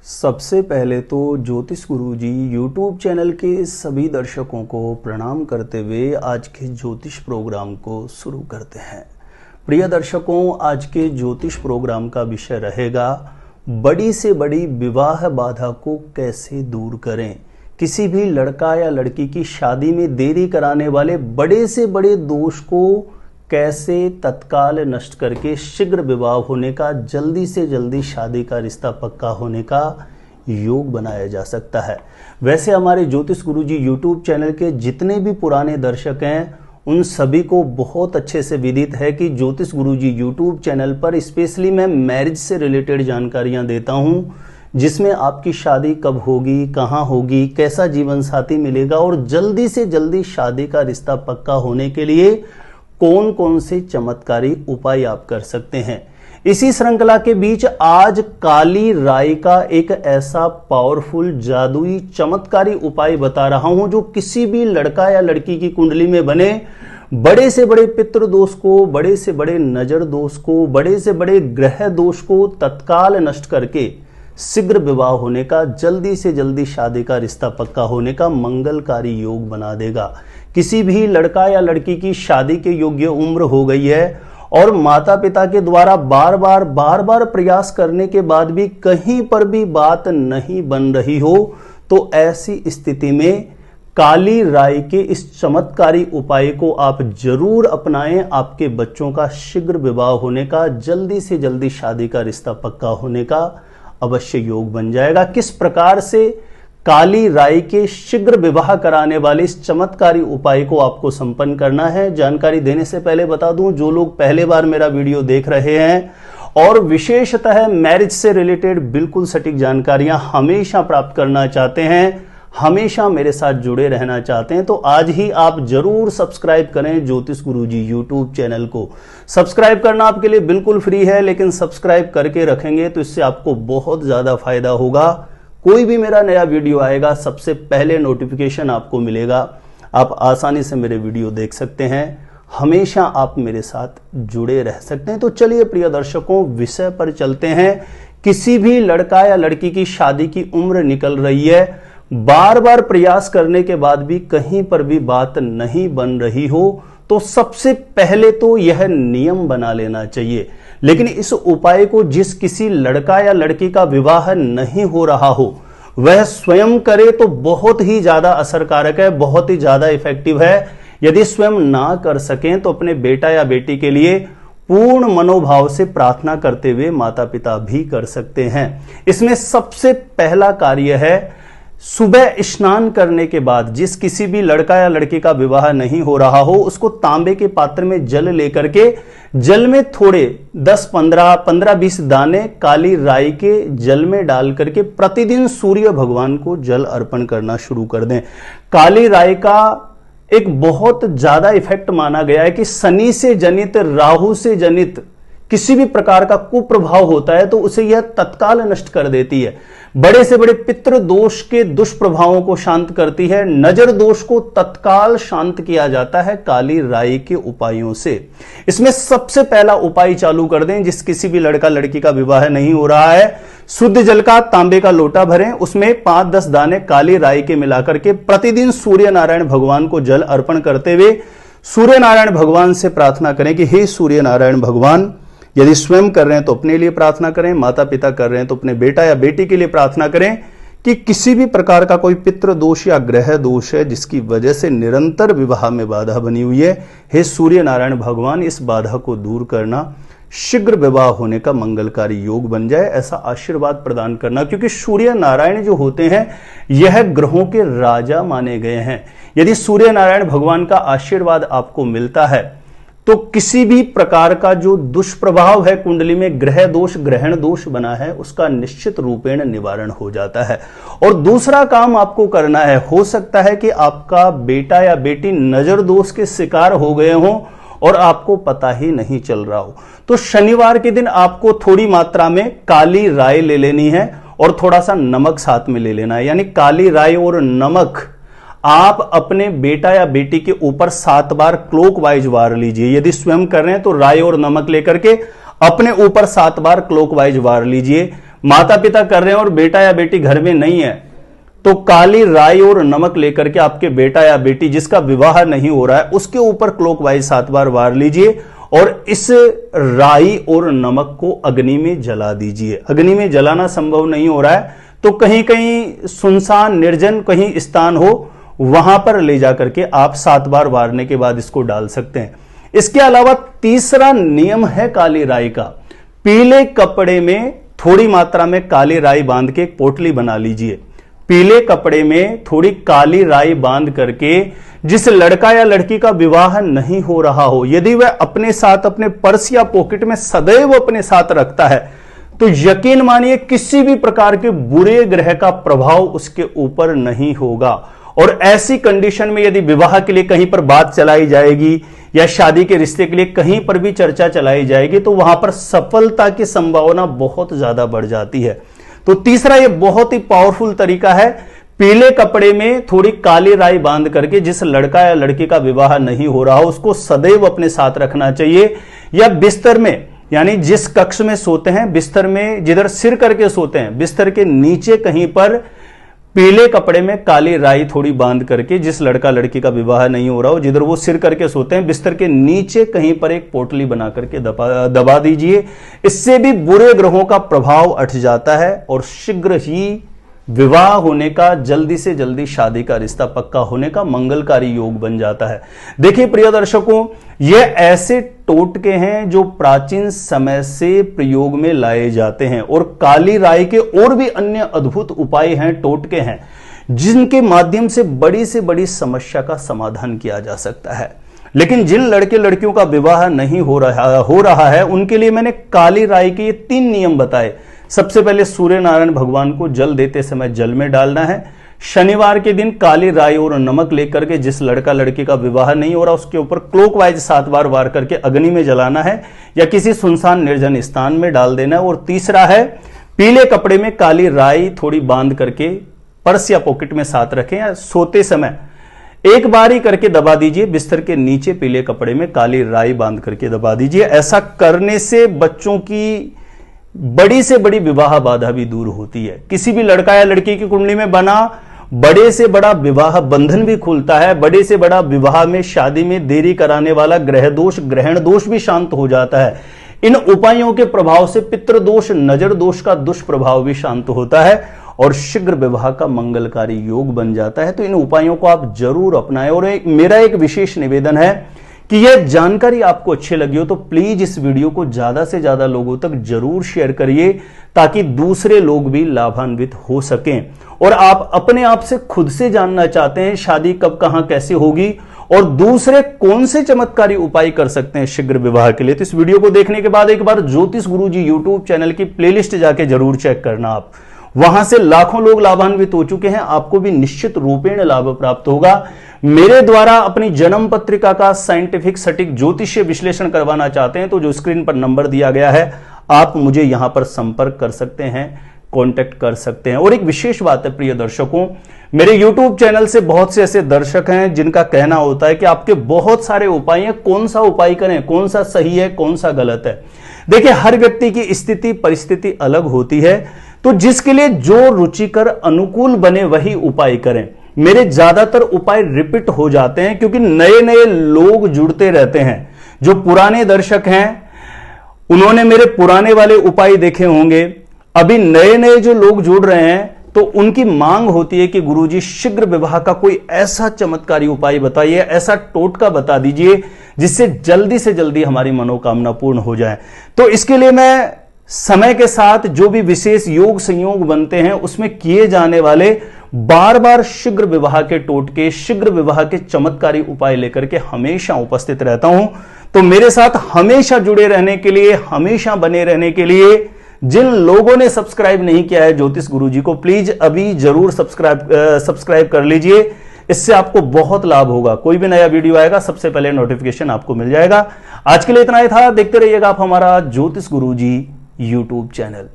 सबसे पहले तो ज्योतिष गुरुजी यूट्यूब चैनल के सभी दर्शकों को प्रणाम करते हुए आज के ज्योतिष प्रोग्राम को शुरू करते हैं। प्रिय दर्शकों, आज के ज्योतिष प्रोग्राम का विषय रहेगा बड़ी से बड़ी विवाह बाधा को कैसे दूर करें। किसी भी लड़का या लड़की की शादी में देरी कराने वाले बड़े से बड़े दोष को कैसे तत्काल नष्ट करके शीघ्र विवाह होने का, जल्दी से जल्दी शादी का रिश्ता पक्का होने का योग बनाया जा सकता है। वैसे हमारे ज्योतिष गुरुजी यूट्यूब चैनल के जितने भी पुराने दर्शक हैं उन सभी को बहुत अच्छे से विदित है कि ज्योतिष गुरुजी यूट्यूब चैनल पर स्पेशली मैं मैरिज से रिलेटेड जानकारियां देता हूं, जिसमें आपकी शादी कब होगी, कहां होगी, कैसा जीवन साथी मिलेगा और जल्दी से जल्दी शादी का रिश्ता पक्का होने के लिए कौन कौन से चमत्कारी उपाय आप कर सकते हैं। इसी श्रृंखला के बीच आज काली राई का एक ऐसा पावरफुल जादुई चमत्कारी उपाय बता रहा हूं जो किसी भी लड़का या लड़की की कुंडली में बने बड़े से बड़े पितृ दोष को, बड़े से बड़े नजर दोष को, बड़े से बड़े ग्रह दोष को तत्काल नष्ट करके शीघ्र विवाह होने का, जल्दी से जल्दी शादी का रिश्ता पक्का होने का मंगलकारी योग बना देगा। किसी भी लड़का या लड़की की शादी के योग्य उम्र हो गई है और माता पिता के द्वारा बार बार प्रयास करने के बाद भी कहीं पर भी बात नहीं बन रही हो, तो ऐसी स्थिति में काली राई के इस चमत्कारी उपाय को आप जरूर अपनाएं। आपके बच्चों का शीघ्र विवाह होने का, जल्दी से जल्दी शादी का रिश्ता पक्का होने का अवश्य योग बन जाएगा। किस प्रकार से काली राई के शीघ्र विवाह कराने वाले इस चमत्कारी उपाय को आपको संपन्न करना है, जानकारी देने से पहले बता दूं, जो लोग पहले बार मेरा वीडियो देख रहे हैं और विशेषतः मैरिज से रिलेटेड बिल्कुल सटीक जानकारियां हमेशा प्राप्त करना चाहते हैं, हमेशा मेरे साथ जुड़े रहना चाहते हैं, तो आज ही आप जरूर सब्सक्राइब करें ज्योतिष गुरुजी यूट्यूब चैनल को। सब्सक्राइब करना आपके लिए बिल्कुल फ्री है, लेकिन सब्सक्राइब करके रखेंगे तो इससे आपको बहुत ज्यादा फायदा होगा। कोई भी मेरा नया वीडियो आएगा सबसे पहले नोटिफिकेशन आपको मिलेगा। आप आसानी से मेरे वीडियो देख सकते हैं, हमेशा आप मेरे साथ जुड़े रह सकते हैं। तो चलिए प्रिय दर्शकों, विषय पर चलते हैं। किसी भी लड़का या लड़की की शादी की उम्र निकल रही है, बार बार प्रयास करने के बाद भी कहीं पर भी बात नहीं बन रही हो, तो सबसे पहले तो यह नियम बना लेना चाहिए। लेकिन इस उपाय को जिस किसी लड़का या लड़की का विवाह नहीं हो रहा हो वह स्वयं करे तो बहुत ही ज्यादा असरकारक है, बहुत ही ज्यादा इफेक्टिव है। यदि स्वयं ना कर सकें तो अपने बेटा या बेटी के लिए पूर्ण मनोभाव से प्रार्थना करते हुए माता पिता भी कर सकते हैं। इसमें सबसे पहला कार्य है, सुबह स्नान करने के बाद जिस किसी भी लड़का या लड़की का विवाह नहीं हो रहा हो उसको तांबे के पात्र में जल लेकर के जल में थोड़े 10-15-20 दाने काली राई के जल में डाल करके प्रतिदिन सूर्य भगवान को जल अर्पण करना शुरू कर दें। काली राई का एक बहुत ज्यादा इफेक्ट माना गया है कि शनि से जनित, राहु से जनित किसी भी प्रकार का कुप्रभाव होता है तो उसे यह तत्काल नष्ट कर देती है। बड़े से बड़े पितृ दोष के दुष्प्रभावों को शांत करती है। नजर दोष को तत्काल शांत किया जाता है काली राई के उपायों से। इसमें सबसे पहला उपाय चालू कर दें। जिस किसी भी लड़का लड़की का विवाह नहीं हो रहा है, शुद्ध जल का तांबे का लोटा भरें, उसमें 5-10 दाने काली राई के मिलाकर के प्रतिदिन सूर्य नारायण भगवान को जल अर्पण करते हुए सूर्य नारायण भगवान से प्रार्थना करें कि हे सूर्य नारायण भगवान, यदि स्वयं कर रहे हैं तो अपने लिए प्रार्थना करें, माता पिता कर रहे हैं तो अपने बेटा या बेटी के लिए प्रार्थना करें कि किसी भी प्रकार का कोई पितृ दोष या ग्रह दोष है जिसकी वजह से निरंतर विवाह में बाधा बनी हुई है, हे सूर्य नारायण भगवान इस बाधा को दूर करना, शीघ्र विवाह होने का मंगलकारी योग बन जाए, ऐसा आशीर्वाद प्रदान करना। क्योंकि सूर्य नारायण जो होते हैं यह ग्रहों के राजा माने गए हैं। यदि सूर्य नारायण भगवान का आशीर्वाद आपको मिलता है तो किसी भी प्रकार का जो दुष्प्रभाव है कुंडली में, ग्रह दोष, ग्रहण दोष बना है, उसका निश्चित रूपेण निवारण हो जाता है। और दूसरा काम आपको करना है, हो सकता है कि आपका बेटा या बेटी नजर दोष के शिकार हो गए हों और आपको पता ही नहीं चल रहा हो, तो शनिवार के दिन आपको थोड़ी मात्रा में काली राई ले लेनी है और थोड़ा सा नमक साथ में ले लेना है। यानी काली राई और नमक आप अपने बेटा या बेटी के ऊपर 7 बार क्लॉकवाइज वार लीजिए। यदि स्वयं कर रहे हैं तो राई और नमक लेकर के अपने ऊपर 7 बार क्लॉकवाइज वार लीजिए। माता पिता कर रहे हैं और बेटा या बेटी घर में नहीं है, तो काली राई और नमक लेकर के आपके बेटा या बेटी जिसका विवाह नहीं हो रहा है उसके ऊपर क्लॉकवाइज 7 बार वार लीजिए और इस राई और नमक को अग्नि में जला दीजिए। अग्नि में जलाना संभव नहीं हो रहा है तो कहीं कहीं सुनसान निर्जन कहीं स्थान हो वहां पर ले जाकर के आप 7 बार वारने के बाद इसको डाल सकते हैं। इसके अलावा तीसरा नियम है काली राई का। पीले कपड़े में थोड़ी मात्रा में काली राई बांध के एक पोटली बना लीजिए। पीले कपड़े में थोड़ी काली राई बांध करके जिस लड़का या लड़की का विवाह नहीं हो रहा हो, यदि वह अपने साथ अपने पर्स या पॉकेट में सदैव अपने साथ रखता है तो यकीन मानिए किसी भी प्रकार के बुरे ग्रह का प्रभाव उसके ऊपर नहीं होगा। और ऐसी कंडीशन में यदि विवाह के लिए कहीं पर बात चलाई जाएगी या शादी के रिश्ते के लिए कहीं पर भी चर्चा चलाई जाएगी तो वहां पर सफलता की संभावना बहुत ज्यादा बढ़ जाती है। तो तीसरा ये बहुत ही पावरफुल तरीका है। पीले कपड़े में थोड़ी काली राई बांध करके जिस लड़का या लड़की का विवाह नहीं हो रहा हो उसको सदैव अपने साथ रखना चाहिए, या बिस्तर में यानी जिस कक्ष में सोते हैं बिस्तर में जिधर सिर करके सोते हैं बिस्तर के नीचे कहीं पर पीले कपड़े में काली राई थोड़ी बांध करके जिस लड़का लड़की का विवाह नहीं हो रहा हो जिधर वो सिर करके सोते हैं बिस्तर के नीचे कहीं पर एक पोटली बना करके दबा दीजिए। इससे भी बुरे ग्रहों का प्रभाव हट जाता है और शीघ्र ही विवाह होने का, जल्दी से जल्दी शादी का रिश्ता पक्का होने का मंगलकारी योग बन जाता है। देखिए प्रिय दर्शकों, ये ऐसे टोटके हैं जो प्राचीन समय से प्रयोग में लाए जाते हैं और काली राई के और भी अन्य अद्भुत उपाय हैं, टोटके हैं जिनके माध्यम से बड़ी समस्या का समाधान किया जा सकता है। लेकिन जिन लड़के लड़कियों का विवाह नहीं हो रहा है उनके लिए मैंने काली राई के ये 3 नियम बताए। सबसे पहले सूर्य नारायण भगवान को जल देते समय जल में डालना है। शनिवार के दिन काली राई और नमक लेकर के जिस लड़का लड़की का विवाह नहीं हो रहा उसके ऊपर क्लॉकवाइज 7 बार वार करके अग्नि में जलाना है या किसी सुनसान निर्जन स्थान में डाल देना है। और तीसरा है पीले कपड़े में काली राई थोड़ी बांध करके पर्स या पॉकेट में साथ रखें या सोते समय एक बार ही करके दबा दीजिए। बिस्तर के नीचे पीले कपड़े में काली राई बांध करके दबा दीजिए। ऐसा करने से बच्चों की बड़ी से बड़ी विवाह बाधा भी दूर होती है। किसी भी लड़का या लड़की की कुंडली में बना बड़े से बड़ा विवाह बंधन भी खुलता है। बड़े से बड़ा विवाह में, शादी में देरी कराने वाला ग्रह दोष, ग्रहण दोष भी शांत हो जाता है। इन उपायों के प्रभाव से पितृदोष, नजर दोष का दुष्प्रभाव भी शांत होता है और शीघ्र विवाह का मंगलकारी योग बन जाता है। तो इन उपायों को आप जरूर अपनाएं। और मेरा एक विशेष निवेदन है कि यह जानकारी आपको अच्छी लगी हो तो प्लीज इस वीडियो को ज्यादा से ज्यादा लोगों तक जरूर शेयर करिए ताकि दूसरे लोग भी लाभान्वित हो सकें। और आप अपने आप से खुद से जानना चाहते हैं शादी कब, कहां, कैसे होगी और दूसरे कौन से चमत्कारी उपाय कर सकते हैं शीघ्र विवाह के लिए, तो इस वीडियो को देखने के बाद एक बार ज्योतिष गुरुजी यूट्यूब चैनल की प्लेलिस्ट जाके जरूर चेक करना। आप वहां से लाखों लोग लाभान्वित हो चुके हैं, आपको भी निश्चित रूपेण लाभ प्राप्त होगा। मेरे द्वारा अपनी जन्म पत्रिका का साइंटिफिक सटीक ज्योतिषीय विश्लेषण करवाना चाहते हैं तो जो स्क्रीन पर नंबर दिया गया है आप मुझे यहां पर संपर्क कर सकते हैं, कांटेक्ट कर सकते हैं। और एक विशेष बात है प्रिय दर्शकों, मेरे YouTube चैनल से बहुत से ऐसे दर्शक हैं जिनका कहना होता है कि आपके बहुत सारे उपाय हैं, कौन सा उपाय करें, कौन सा सही है, कौन सा गलत है। देखिए हर व्यक्ति की स्थिति परिस्थिति अलग होती है, तो जिसके लिए जो रुचिकर अनुकूल बने वही उपाय करें। मेरे ज्यादातर उपाय रिपीट हो जाते हैं क्योंकि नए नए लोग जुड़ते रहते हैं। जो पुराने दर्शक हैं उन्होंने मेरे पुराने वाले उपाय देखे होंगे, अभी नए नए जो लोग जुड़ रहे हैं तो उनकी मांग होती है कि गुरुजी शीघ्र विवाह का कोई ऐसा चमत्कारी उपाय बताइए, ऐसा टोटका बता दीजिए जिससे जल्दी से जल्दी हमारी मनोकामना पूर्ण हो जाए। तो इसके लिए मैं समय के साथ जो भी विशेष योग संयोग बनते हैं उसमें किए जाने वाले बार बार शीघ्र विवाह के टोटके, शीघ्र विवाह के चमत्कारी उपाय लेकर के हमेशा उपस्थित रहता हूं। तो मेरे साथ हमेशा जुड़े रहने के लिए, हमेशा बने रहने के लिए जिन लोगों ने सब्सक्राइब नहीं किया है ज्योतिष गुरुजी को, प्लीज अभी जरूर सब्सक्राइब कर लीजिए। इससे आपको बहुत लाभ होगा। कोई भी नया वीडियो आएगा सबसे पहले नोटिफिकेशन आपको मिल जाएगा। आज के लिए इतना ही था। देखते रहिएगा आप हमारा ज्योतिष गुरुजी यूट्यूब चैनल।